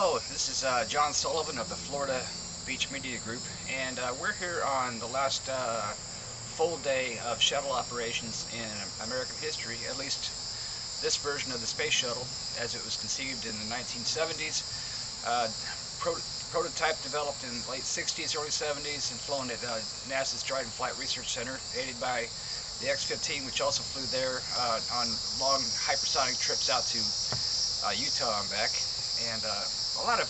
Hello, this is John Sullivan of the Florida Beach Media Group, and we're here on the last full day of shuttle operations in American history, at least this version of the Space Shuttle as it was conceived in the 1970s, prototype developed in the late 60s, early 70s, and flown at NASA's Dryden Flight Research Center, aided by the X-15, which also flew there on long hypersonic trips out to Utah and back. And a lot of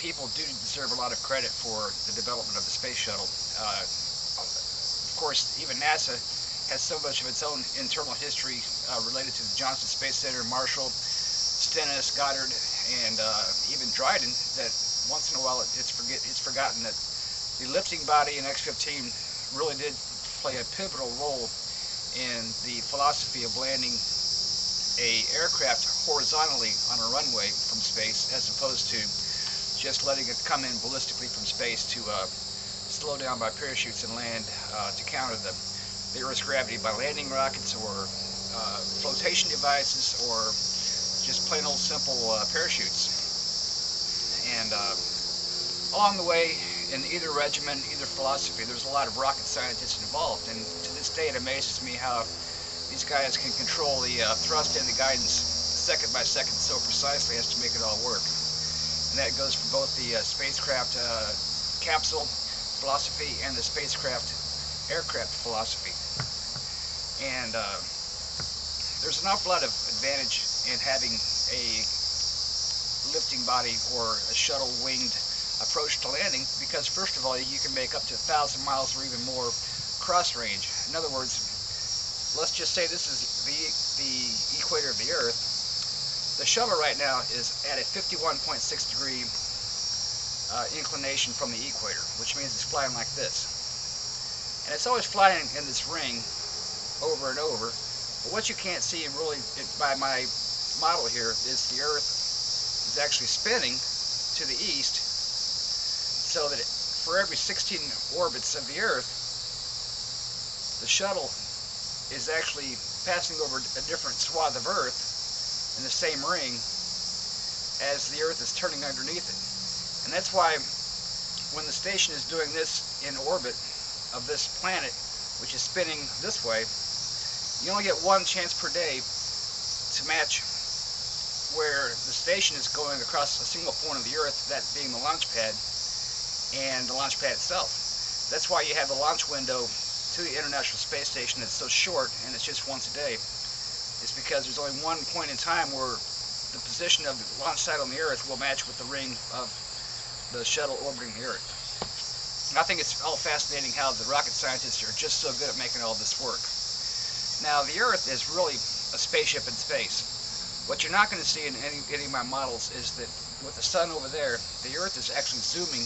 people do deserve a lot of credit for the development of the Space Shuttle. Of course, even NASA has so much of its own internal history related to the Johnson Space Center, Marshall, Stennis, Goddard, and even Dryden, that once in a while it's forgotten that the lifting body in X-15 really did play a pivotal role in the philosophy of landing a aircraft horizontally on a runway from space, as opposed to just letting it come in ballistically from space to slow down by parachutes and land to counter the Earth's gravity by landing rockets or flotation devices or just plain old simple parachutes. And along the way, in either regimen, either philosophy, there's a lot of rocket scientists involved, and to this day it amazes me how these guys can control the thrust and the guidance second by second so precisely as to make it all work. And that goes for both the spacecraft capsule philosophy and the spacecraft aircraft philosophy. And there's an awful lot of advantage in having a lifting body or a shuttle winged approach to landing, because first of all, you can make up to 1,000 miles or even more cross range. In other words, let's just say this is the equator of the Earth. The shuttle right now is at a 51.6 degree inclination from the equator, which means it's flying like this. And it's always flying in this ring over and over. But what you can't see really by my model here is the Earth is actually spinning to the east, so that for every 16 orbits of the Earth, the shuttle is actually passing over a different swath of Earth in the same ring as the Earth is turning underneath it. And that's why when the station is doing this in orbit of this planet, which is spinning this way, you only get one chance per day to match where the station is going across a single point of the Earth, that being the launch pad, and the launch pad itself. That's why you have the launch window to the International Space Station that's so short, and it's just once a day. It's because there's only one point in time where the position of the launch site on the Earth will match with the ring of the shuttle orbiting the Earth. And I think it's all fascinating how the rocket scientists are just so good at making all this work. Now, the Earth is really a spaceship in space. What you're not going to see in any of my models is that with the sun over there, the Earth is actually zooming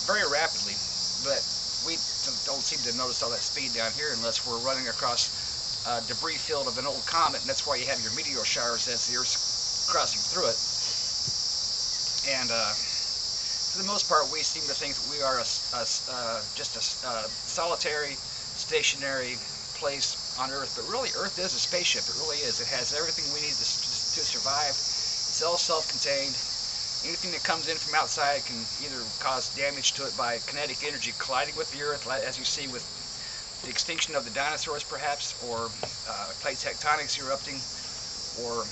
very rapidly, but we don't seem to notice all that speed down here unless we're running across a debris field of an old comet, and that's why you have your meteor showers as the Earth's crossing through it. And for the most part, we seem to think that we are just a solitary, stationary place on Earth, but really Earth is a spaceship. It really is. It has everything we need to survive. It's all self-contained. Anything that comes in from outside can either cause damage to it by kinetic energy colliding with the Earth, as you see with the extinction of the dinosaurs perhaps, or plate tectonics erupting, or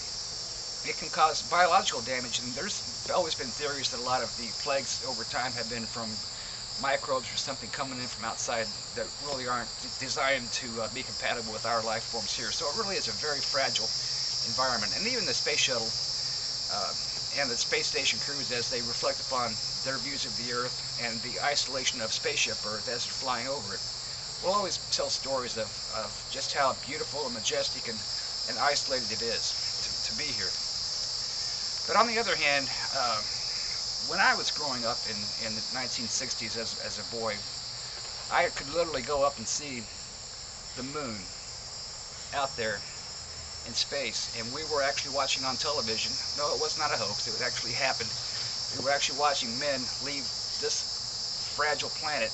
it can cause biological damage. And there's always been theories that a lot of the plagues over time have been from microbes or something coming in from outside that really aren't designed to be compatible with our life forms here. So it really is a very fragile environment. And even the space shuttle and the space station crews, as they reflect upon their views of the Earth and the isolation of spaceship Earth as they're flying over it, will always tell stories of just how beautiful and majestic and isolated it is to be here. But on the other hand, when I was growing up in the 1960s as a boy, I could literally go up and see the moon out there in space, and we were actually watching on television. No, it was not a hoax. It actually happened. We were actually watching men leave this fragile planet,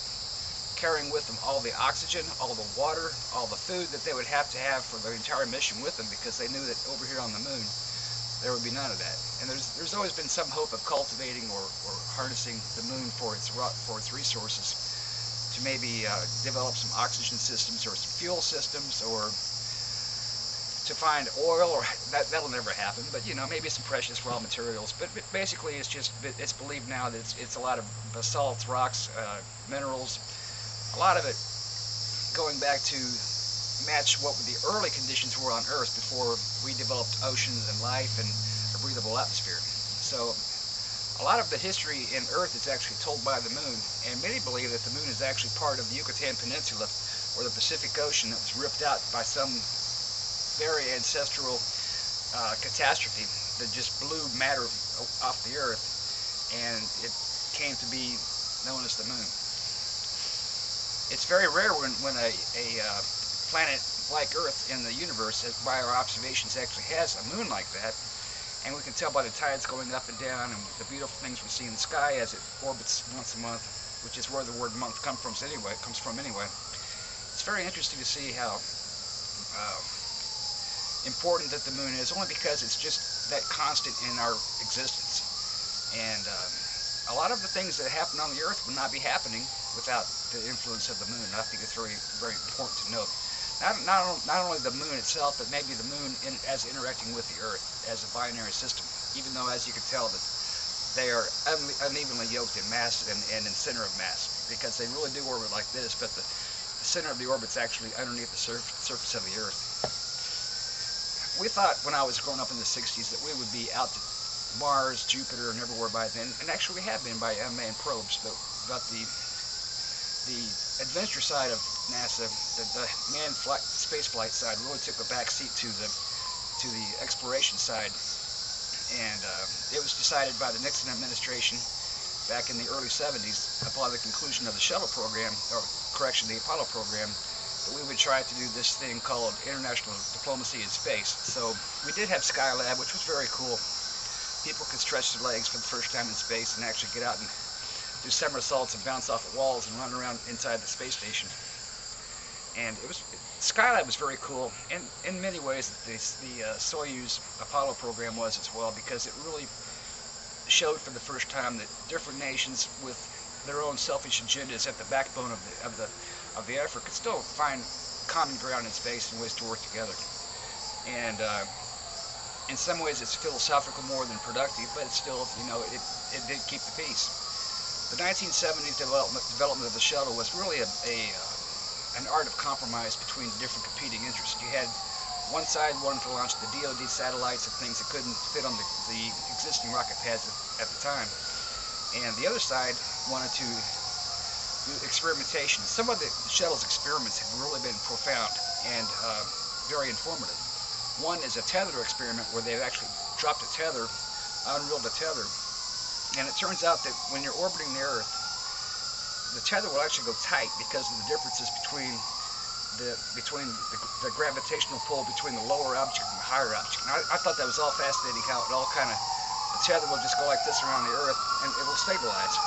carrying with them all the oxygen, all the water, all the food that they would have to have for their entire mission with them, because they knew that over here on the moon there would be none of that. and there's always been some hope of cultivating or harnessing the moon for its resources to maybe develop some oxygen systems or some fuel systems, or to find oil, or that'll never happen, but you know, maybe some precious raw materials. But basically it's believed now that it's a lot of basalts, rocks, minerals, a lot of it going back to match what the early conditions were on Earth before we developed oceans and life and a breathable atmosphere. So a lot of the history in Earth is actually told by the moon, and many believe that the moon is actually part of the Yucatan Peninsula or the Pacific Ocean that was ripped out by some very ancestral catastrophe that just blew matter off the Earth, and it came to be known as the moon. It's very rare when a planet like Earth in the universe, by our observations, actually has a moon like that, and we can tell by the tides going up and down and the beautiful things we see in the sky as it orbits once a month, which is where the word month comes from anyway. It's very interesting to see how important that the moon is, only because it's just that constant in our existence. And a lot of the things that happen on the Earth would not be happening without the influence of the moon. I think it's very, very important to note. Not only the moon itself, but maybe the moon as interacting with the Earth as a binary system, even though, as you can tell, that they are unevenly yoked in mass and in center of mass, because they really do orbit like this, but the center of the orbit's actually underneath the surface of the Earth. We thought when I was growing up in the 60s that we would be out to Mars, Jupiter, and everywhere by then, and actually we have been by unmanned probes, but the adventure side of NASA, the manned space flight side, really took a back seat to the exploration side, and it was decided by the Nixon administration back in the early 70s, upon the conclusion of the Shuttle Program, or correction, the Apollo Program, that we would try to do this thing called international diplomacy in space. So we did have Skylab, which was very cool. People could stretch their legs for the first time in space and actually get out and do somersaults and bounce off the walls and run around inside the space station. And Skylab was very cool, and in many ways the Soyuz Apollo program was as well, because it really showed for the first time that different nations with their own selfish agendas at the backbone of the effort could still find common ground in space and ways to work together. And in some ways it's philosophical more than productive, but it's still, you know, it did keep the peace. The 1970s development of the shuttle was really an art of compromise between different competing interests. You had one side wanted to launch the DoD satellites and things that couldn't fit on the existing rocket pads at the time, and the other side wanted to do experimentation. Some of the shuttle's experiments have really been profound and very informative. One is a tether experiment where they've actually dropped a tether, unreeled a tether, and it turns out that when you're orbiting the Earth, the tether will actually go tight because of the differences between the gravitational pull between the lower object and the higher object. And I thought that was all fascinating, how it all kind of, the tether will just go like this around the Earth and it will stabilize.